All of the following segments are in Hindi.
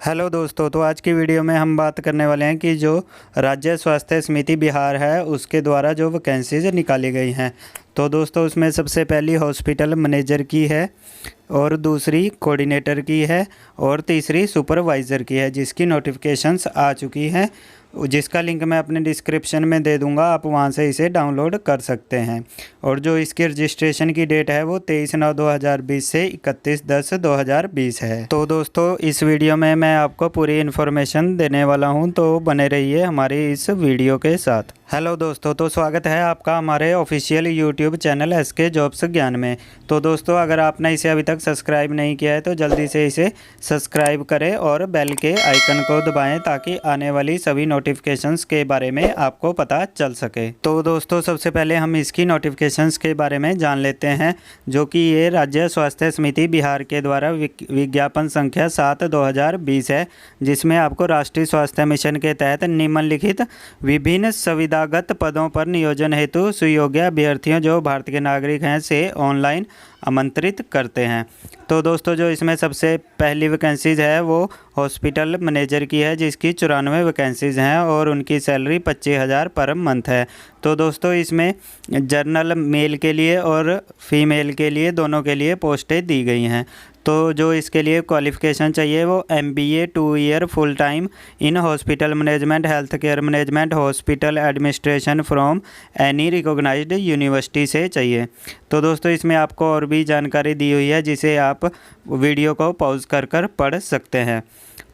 हेलो दोस्तों, तो आज की वीडियो में हम बात करने वाले हैं कि जो राज्य स्वास्थ्य समिति बिहार है उसके द्वारा जो वैकेंसीज निकाली गई हैं। तो दोस्तों उसमें सबसे पहली हॉस्पिटल मैनेजर की है और दूसरी कोऑर्डिनेटर की है और तीसरी सुपरवाइज़र की है, जिसकी नोटिफिकेशंस आ चुकी हैं, जिसका लिंक मैं अपने डिस्क्रिप्शन में दे दूंगा। आप वहां से इसे डाउनलोड कर सकते हैं। और जो इसकी रजिस्ट्रेशन की डेट है वो 23/9/2020 से 31/10/2020 है। तो दोस्तों इस वीडियो में मैं आपको पूरी इन्फॉर्मेशन देने वाला हूं, तो बने रहिए हमारी इस वीडियो के साथ। हेलो दोस्तों, तो स्वागत है आपका हमारे official YouTube channel SK jobs ज्ञान में। तो दोस्तों अगर आपने इसे अभी तक सब्सक्राइब नहीं किया है तो जल्दी से इसे सब्सक्राइब करें और बेल के आइकन को दबाएं ताकि आने वाली सभी नोटिफिकेशंस के बारे में आपको पता चल सके। तो दोस्तों सबसे पहले हम इसकी नोटिफिकेशंस के बारे में जान लेते हैं, जो कि ये राज्य स्वास्थ्य समिति बिहार के द्वारा विज्ञापन संख्या 7/2020 है, जिसमें आपको राष्ट्रीय स्वास्थ्य मिशन के तहत निम्नलिखित विभिन्न संविदागत पदों पर नियोजन हेतु सुयोग्य अभ्यर्थियों जो भारत के नागरिक हैं से ऑनलाइन आमंत्रित करते हैं। तो दोस्तों जो इसमें सबसे पहली वैकेंसीज है वो हॉस्पिटल मैनेजर की है, जिसकी 94 वैकेंसीज हैं और उनकी सैलरी 25,000 पर मंथ है। तो दोस्तों इसमें जनरल मेल के लिए और फीमेल के लिए दोनों के लिए पोस्टें दी गई हैं। तो जो इसके लिए क्वालिफ़िकेशन चाहिए वो MBA 2 year full time in hospital management, health care management, hospital administration from any recognised university से चाहिए। तो दोस्तों इसमें आपको और भी जानकारी दी हुई है, जिसे आप वीडियो को पॉज कर पढ़ सकते हैं।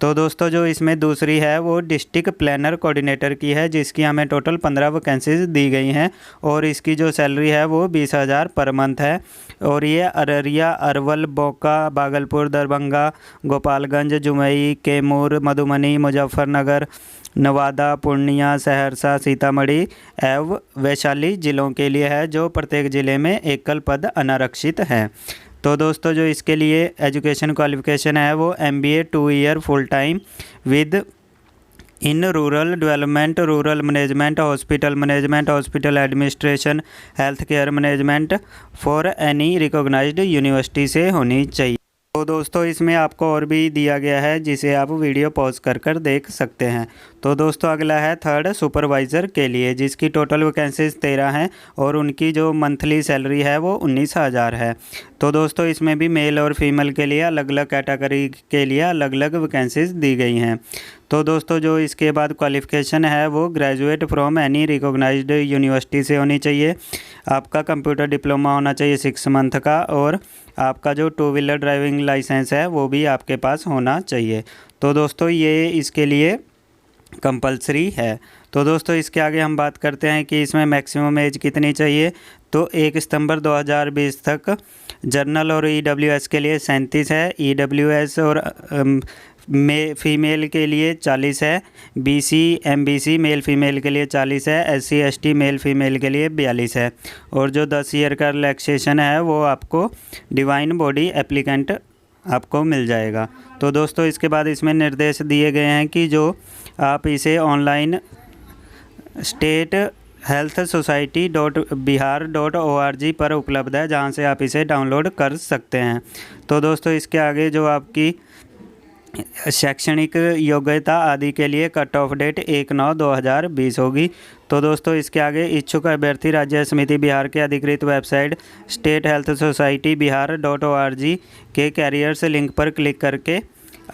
तो दोस्तों जो इसमें दूसरी है वो डिस्ट्रिक्ट प्लानर कोऑर्डिनेटर की है, जिसकी हमें टोटल 15 वैकेंसीज दी गई हैं और इसकी जो सैलरी है वो 20,000 पर मंथ है। और ये अररिया, अरवल, बोका, भागलपुर, दरभंगा, गोपालगंज, जमुई, कैमूर, मधुबनी, मुजफ्फरनगर, नवादा, पूर्णिया, सहरसा, सीतामढ़ी एवं वैशाली जिलों के लिए है, जो प्रत्येक ज़िले में एकल पद अनारक्षित है। तो दोस्तों जो इसके लिए एजुकेशन क्वालिफ़िकेशन है वो MBA 2 year full time with in rural development, rural management, hospital administration, health care management for any recognised university से होनी चाहिए। तो दोस्तों इसमें आपको और भी दिया गया है, जिसे आप वीडियो पॉज कर देख सकते हैं। तो दोस्तों अगला है थर्ड सुपरवाइज़र के लिए, जिसकी टोटल वैकेंसीज 13 हैं और उनकी जो मंथली सैलरी है वो 19,000 है। तो दोस्तों इसमें भी मेल और फीमेल के लिए अलग अलग कैटेगरी के लिए अलग अलग वैकेंसीज दी गई हैं। तो दोस्तों जो इसके बाद क्वालिफ़िकेशन है वो graduate from any recognised university से होनी चाहिए। आपका कंप्यूटर डिप्लोमा होना चाहिए 6 मंथ का और आपका जो 2 व्हीलर ड्राइविंग लाइसेंस है वो भी आपके पास होना चाहिए। तो दोस्तों ये इसके लिए कंपलसरी है। तो दोस्तों इसके आगे हम बात करते हैं कि इसमें मैक्सिमम एज कितनी चाहिए। तो 1 सितंबर 2020 तक जनरल और EWS के लिए 37 है, EWS और फीमेल के लिए 40 है, BC MBC मेल फीमेल के लिए 40 है, SC ST मेल फीमेल के लिए 42 है। और जो 10 ईयर का रिलैक्सेशन है वो आपको डिवाइन बॉडी एप्लीकेंट आपको मिल जाएगा। तो दोस्तों इसके बाद इसमें निर्देश दिए गए हैं कि जो आप इसे online state health society .bihar.org पर उपलब्ध है, जहां से आप इसे डाउनलोड कर सकते हैं। तो दोस्तों इसके आगे जो आपकी शैक्षणिक योग्यता आदि के लिए कट ऑफ डेट 1/9/2020 होगी। तो दोस्तों इसके आगे इच्छुक अभ्यर्थी राज्य समिति बिहार के अधिकृत वेबसाइट स्टेट हेल्थ सोसाइटी बिहार.org के कैरियर्स लिंक पर क्लिक करके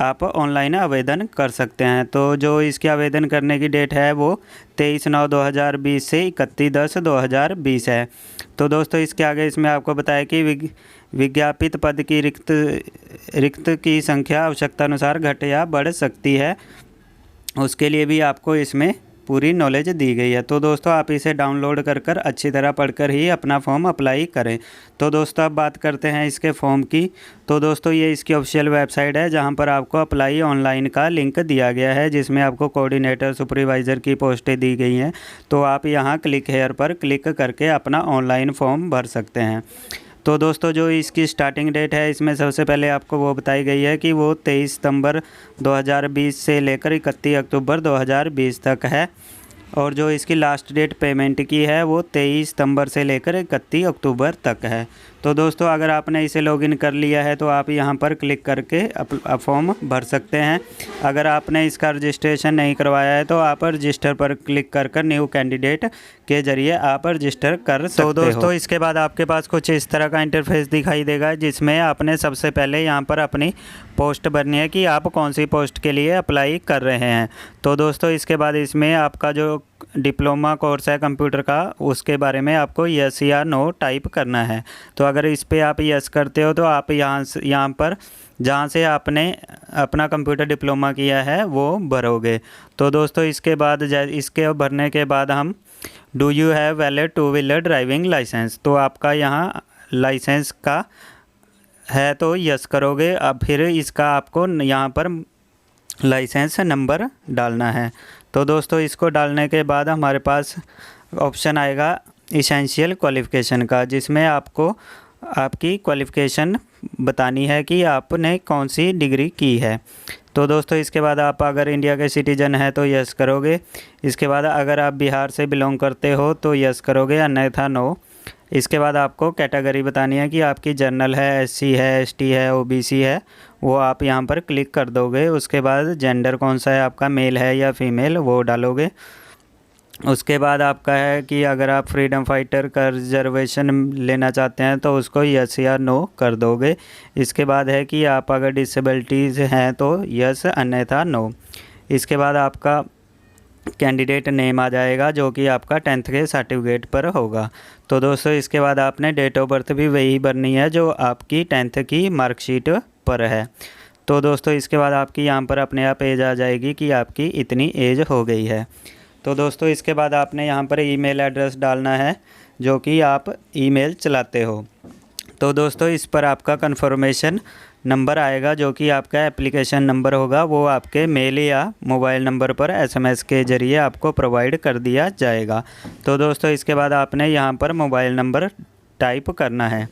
आप ऑनलाइन आवेदन कर सकते हैं। तो जो इसके आवेदन करने की डेट है वो 23/9/2020 से 31/10/2020 है। तो दोस्तों इसके आगे इसमें आपको बताया कि विज्ञापित पद की रिक्त की संख्या आवश्यकता अनुसार घट या बढ़ सकती है, उसके लिए भी आपको इसमें पूरी नॉलेज दी गई है। तो दोस्तों आप इसे डाउनलोड कर अच्छी तरह पढ़कर ही अपना फॉर्म अप्लाई करें। तो दोस्तों अब बात करते हैं इसके फॉर्म की। तो दोस्तों ये इसकी ऑफिशियल वेबसाइट है, जहां पर आपको अप्लाई ऑनलाइन का लिंक दिया गया है, जिसमें आपको कोऑर्डिनेटर सुपरवाइज़र की पोस्टें दी गई हैं। तो आप यहां क्लिक हेयर पर क्लिक करके अपना ऑनलाइन फॉर्म भर सकते हैं। तो दोस्तों जो इसकी स्टार्टिंग डेट है इसमें सबसे पहले आपको वो बताई गई है कि वो 23 सितंबर 2020 से लेकर 31 अक्टूबर 2020 तक है। और जो इसकी लास्ट डेट पेमेंट की है वो 23 सितंबर से लेकर 31 अक्टूबर तक है। तो दोस्तों अगर आपने इसे लॉगिन कर लिया है तो आप यहाँ पर क्लिक करके फॉर्म भर सकते हैं। अगर आपने इसका रजिस्ट्रेशन नहीं करवाया है तो आप रजिस्टर पर क्लिक कर न्यू कैंडिडेट के ज़रिए आप रजिस्टर कर सकते हो। तो दोस्तों इसके बाद आपके पास कुछ इस तरह का इंटरफेस दिखाई देगा, जिसमें आपने सबसे पहले यहाँ पर अपनी पोस्ट भरनी है कि आप कौन सी पोस्ट के लिए अप्लाई कर रहे हैं। तो दोस्तों इसके बाद इसमें आपका जो डिप्लोमा कोर्स है कंप्यूटर का, उसके बारे में आपको यस या नो टाइप करना है। तो अगर इस पे आप यस करते हो तो आप यहाँ पर जहाँ से आपने अपना कंप्यूटर डिप्लोमा किया है वो भरोगे। तो दोस्तों इसके बाद इसके भरने के बाद हम do you have valid two wheeler driving licence, तो आपका यहाँ लाइसेंस का है तो यस करोगे। अब फिर इसका आपको यहाँ पर लाइसेंस नंबर डालना है। तो दोस्तों इसको डालने के बाद हमारे पास ऑप्शन आएगा इसेंशियल क्वालिफ़िकेशन का, जिसमें आपको आपकी क्वालिफ़िकेशन बतानी है कि आपने कौन सी डिग्री की है। तो दोस्तों इसके बाद आप अगर इंडिया के सिटीजन हैं तो यस करोगे। इसके बाद अगर आप बिहार से बिलोंग करते हो तो यस करोगे, अन्यथा नो। इसके बाद आपको कैटेगरी बतानी है कि आपकी जनरल है, एससी है, एसटी है, ओबीसी है, वो आप यहाँ पर क्लिक कर दोगे। उसके बाद जेंडर कौन सा है आपका, मेल है या फीमेल, वो डालोगे। उसके बाद आपका है कि अगर आप फ्रीडम फाइटर का रिजर्वेशन लेना चाहते हैं तो उसको यस या नो कर दोगे। इसके बाद है कि आप अगर डिसेबिलिटीज़ हैं तो यस, अन्यथा नो। इसके बाद आपका कैंडिडेट नेम आ जाएगा जो कि आपका 10th के सर्टिफिकेट पर होगा। तो दोस्तों इसके बाद आपने डेट ऑफ बर्थ भी वही भरनी है जो आपकी 10th की मार्कशीट पर है। तो दोस्तों इसके बाद आपकी यहाँ पर अपने आप एज आ जाएगी कि आपकी इतनी एज हो गई है। तो दोस्तों इसके बाद आपने यहाँ पर ईमेल एड्रेस डालना है जो कि आप ईमेल चलाते हो। तो दोस्तों इस पर आपका कन्फर्मेशन नंबर आएगा जो कि आपका एप्लीकेशन नंबर होगा, वो आपके मेल या मोबाइल नंबर पर एसएमएस के ज़रिए आपको प्रोवाइड कर दिया जाएगा। तो दोस्तों इसके बाद आपने यहाँ पर मोबाइल नंबर टाइप करना है।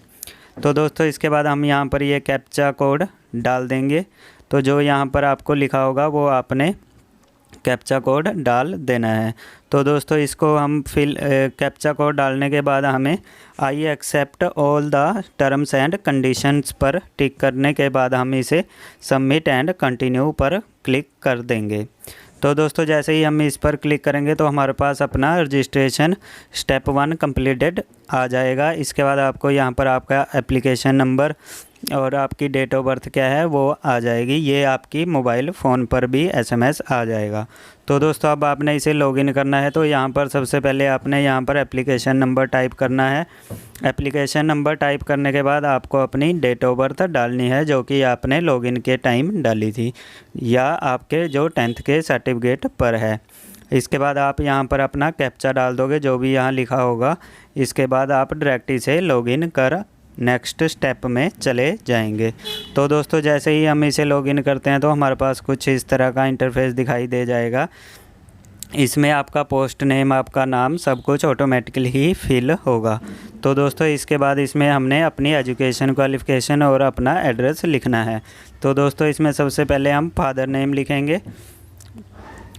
तो दोस्तों इसके बाद हम यहाँ पर ये कैप्चा कोड डाल देंगे। तो जो यहाँ पर आपको लिखा होगा वो आपने कैप्चा कोड डाल देना है। तो दोस्तों इसको हम कैप्चा कोड डालने के बाद हमें I accept all the terms and conditions पर टिक करने के बाद हम इसे सबमिट एंड कंटिन्यू पर क्लिक कर देंगे। तो दोस्तों जैसे ही हम इस पर क्लिक करेंगे तो हमारे पास अपना रजिस्ट्रेशन स्टेप 1 कंप्लीटेड आ जाएगा। इसके बाद आपको यहाँ पर आपका एप्लीकेशन नंबर और आपकी डेट ऑफ बर्थ क्या है वो आ जाएगी। ये आपकी मोबाइल फ़ोन पर भी एसएमएस आ जाएगा। तो दोस्तों अब आपने इसे लॉगिन करना है। तो यहाँ पर सबसे पहले आपने यहाँ पर एप्लीकेशन नंबर टाइप करना है। एप्लीकेशन नंबर टाइप करने के बाद आपको अपनी डेट ऑफ बर्थ डालनी है जो कि आपने लॉगिन के टाइम डाली थी या आपके जो 10th के सर्टिफिकेट पर है। इसके बाद आप यहाँ पर अपना कैप्चा डाल दोगे जो भी यहाँ लिखा होगा। इसके बाद आप डायरेक्ट इसे लॉगिन कर नेक्स्ट स्टेप में चले जाएंगे। तो दोस्तों जैसे ही हम इसे लॉगिन करते हैं तो हमारे पास कुछ इस तरह का इंटरफेस दिखाई दे जाएगा। इसमें आपका पोस्ट नेम, आपका नाम, सब कुछ ऑटोमेटिकली ही फिल होगा। तो दोस्तों इसके बाद इसमें हमने अपनी एजुकेशन क्वालिफ़िकेशन और अपना एड्रेस लिखना है। तो दोस्तों इसमें सबसे पहले हम फादर नेम लिखेंगे,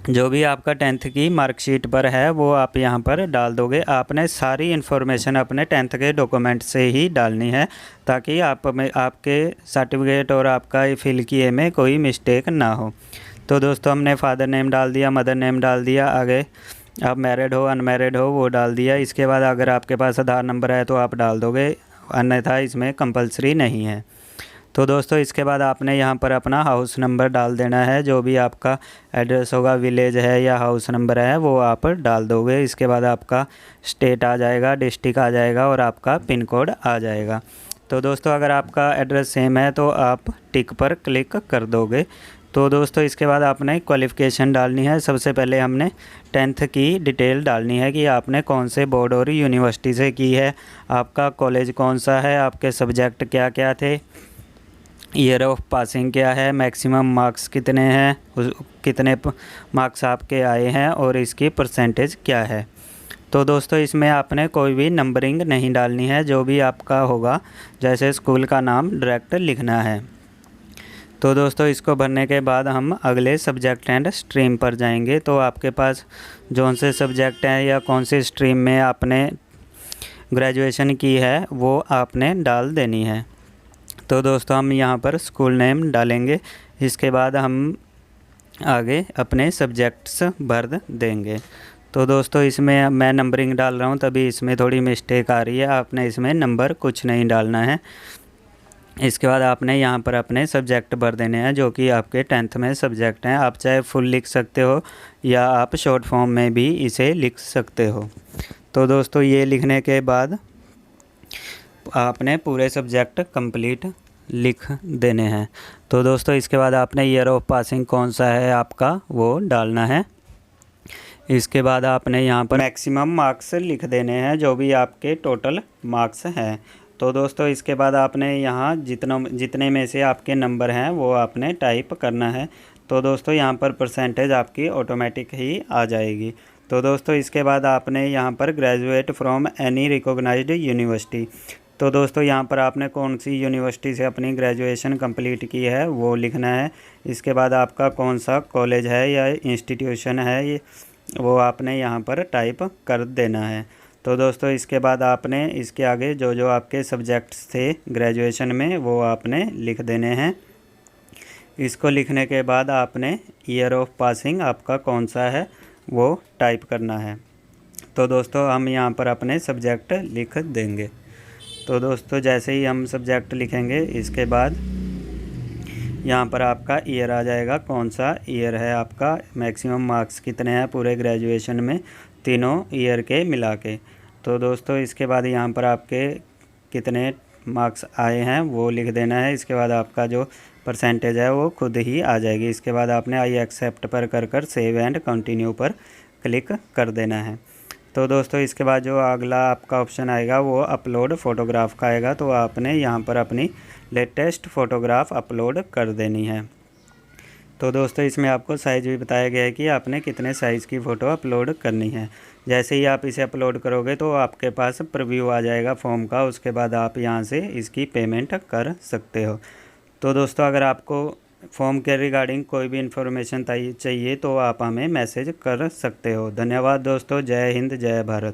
जो भी आपका 10th की मार्कशीट पर है वो आप यहाँ पर डाल दोगे। आपने सारी इन्फॉर्मेशन अपने 10th के डॉक्यूमेंट से ही डालनी है ताकि आपके सर्टिफिकेट और आपका फिल किए में कोई मिस्टेक ना हो। तो दोस्तों हमने फादर नेम डाल दिया, मदर नेम डाल दिया, आगे आप मैरिड हो अनमैरिड हो वो डाल दिया। इसके बाद अगर आपके पास आधार नंबर है तो आप डाल दोगे, अन्यथा इसमें कंपलसरी नहीं है। तो दोस्तों इसके बाद आपने यहाँ पर अपना हाउस नंबर डाल देना है, जो भी आपका एड्रेस होगा, विलेज है या हाउस नंबर है वो आप डाल दोगे। इसके बाद आपका स्टेट आ जाएगा, डिस्ट्रिक्ट आ जाएगा और आपका पिन कोड आ जाएगा। तो दोस्तों अगर आपका एड्रेस सेम है तो आप टिक पर क्लिक कर दोगे। तो दोस्तों इसके बाद आपने क्वालिफ़िकेशन डालनी है। सबसे पहले हमने 10th की डिटेल डालनी है कि आपने कौन से बोर्ड और यूनिवर्सिटी से की है, आपका कॉलेज कौन सा है, आपके सब्जेक्ट क्या क्या थे, ईयर ऑफ पासिंग क्या है, मैक्सिमम मार्क्स कितने हैं, कितने मार्क्स आपके आए हैं और इसकी परसेंटेज क्या है। तो दोस्तों इसमें आपने कोई भी नंबरिंग नहीं डालनी है, जो भी आपका होगा जैसे स्कूल का नाम डायरेक्ट लिखना है। तो दोस्तों इसको भरने के बाद हम अगले सब्जेक्ट एंड स्ट्रीम पर जाएंगे। तो आपके पास कौन से सब्जेक्ट हैं या कौन सी स्ट्रीम में आपने ग्रेजुएशन की है वो आपने डाल देनी है। तो दोस्तों हम यहाँ पर स्कूल नेम डालेंगे, इसके बाद हम आगे अपने सब्जेक्ट्स भर देंगे। तो दोस्तों इसमें मैं नंबरिंग डाल रहा हूँ, तभी इसमें थोड़ी मिस्टेक आ रही है। आपने इसमें नंबर कुछ नहीं डालना है। इसके बाद आपने यहाँ पर अपने सब्जेक्ट भर देने हैं जो कि आपके 10th में सब्जेक्ट हैं। आप चाहे फुल लिख सकते हो या आप शॉर्ट फॉर्म में भी इसे लिख सकते हो। तो दोस्तों ये लिखने के बाद आपने पूरे सब्जेक्ट कंप्लीट लिख देने हैं। तो दोस्तों इसके बाद आपने ईयर ऑफ पासिंग कौन सा है आपका वो डालना है। इसके बाद आपने यहाँ पर मैक्सिमम मार्क्स लिख देने हैं जो भी आपके टोटल मार्क्स हैं। तो दोस्तों इसके बाद आपने यहाँ जितने में से आपके नंबर हैं वो आपने टाइप करना है। तो दोस्तों यहाँ पर परसेंटेज आपकी ऑटोमेटिक ही आ जाएगी। तो दोस्तों इसके बाद आपने यहाँ पर graduate from any recognised university, तो दोस्तों यहाँ पर आपने कौन सी यूनिवर्सिटी से अपनी ग्रेजुएशन कंप्लीट की है वो लिखना है। इसके बाद आपका कौन सा कॉलेज है या इंस्टीट्यूशन है ये वो आपने यहाँ पर टाइप कर देना है। तो दोस्तों इसके बाद आपने इसके आगे जो जो आपके सब्जेक्ट्स थे ग्रेजुएशन में वो आपने लिख देने हैं। इसको लिखने के बाद आपने ईयर ऑफ पासिंग आपका कौन सा है वो टाइप करना है। तो दोस्तों हम यहाँ पर अपने सब्जेक्ट लिख देंगे। तो दोस्तों जैसे ही हम सब्जेक्ट लिखेंगे इसके बाद यहाँ पर आपका ईयर आ जाएगा, कौन सा ईयर है आपका, मैक्सिमम मार्क्स कितने हैं पूरे ग्रेजुएशन में तीनों ईयर के मिला के। तो दोस्तों इसके बाद यहाँ पर आपके कितने मार्क्स आए हैं वो लिख देना है। इसके बाद आपका जो परसेंटेज है वो खुद ही आ जाएगी। इसके बाद आपने आई एक्सेप्ट पर कर सेव एंड कंटिन्यू पर क्लिक कर देना है। तो दोस्तों इसके बाद जो अगला आपका ऑप्शन आएगा वो अपलोड फ़ोटोग्राफ का आएगा। तो आपने यहाँ पर अपनी लेटेस्ट फ़ोटोग्राफ अपलोड कर देनी है। तो दोस्तों इसमें आपको साइज़ भी बताया गया है कि आपने कितने साइज़ की फ़ोटो अपलोड करनी है। जैसे ही आप इसे अपलोड करोगे तो आपके पास प्रीव्यू आ जाएगा फॉर्म का, उसके बाद आप यहाँ से इसकी पेमेंट कर सकते हो। तो दोस्तों अगर आपको फॉर्म के रिगार्डिंग कोई भी इन्फॉर्मेशन चाहिए तो आप हमें मैसेज कर सकते हो। धन्यवाद दोस्तों। जय हिंद, जय भारत।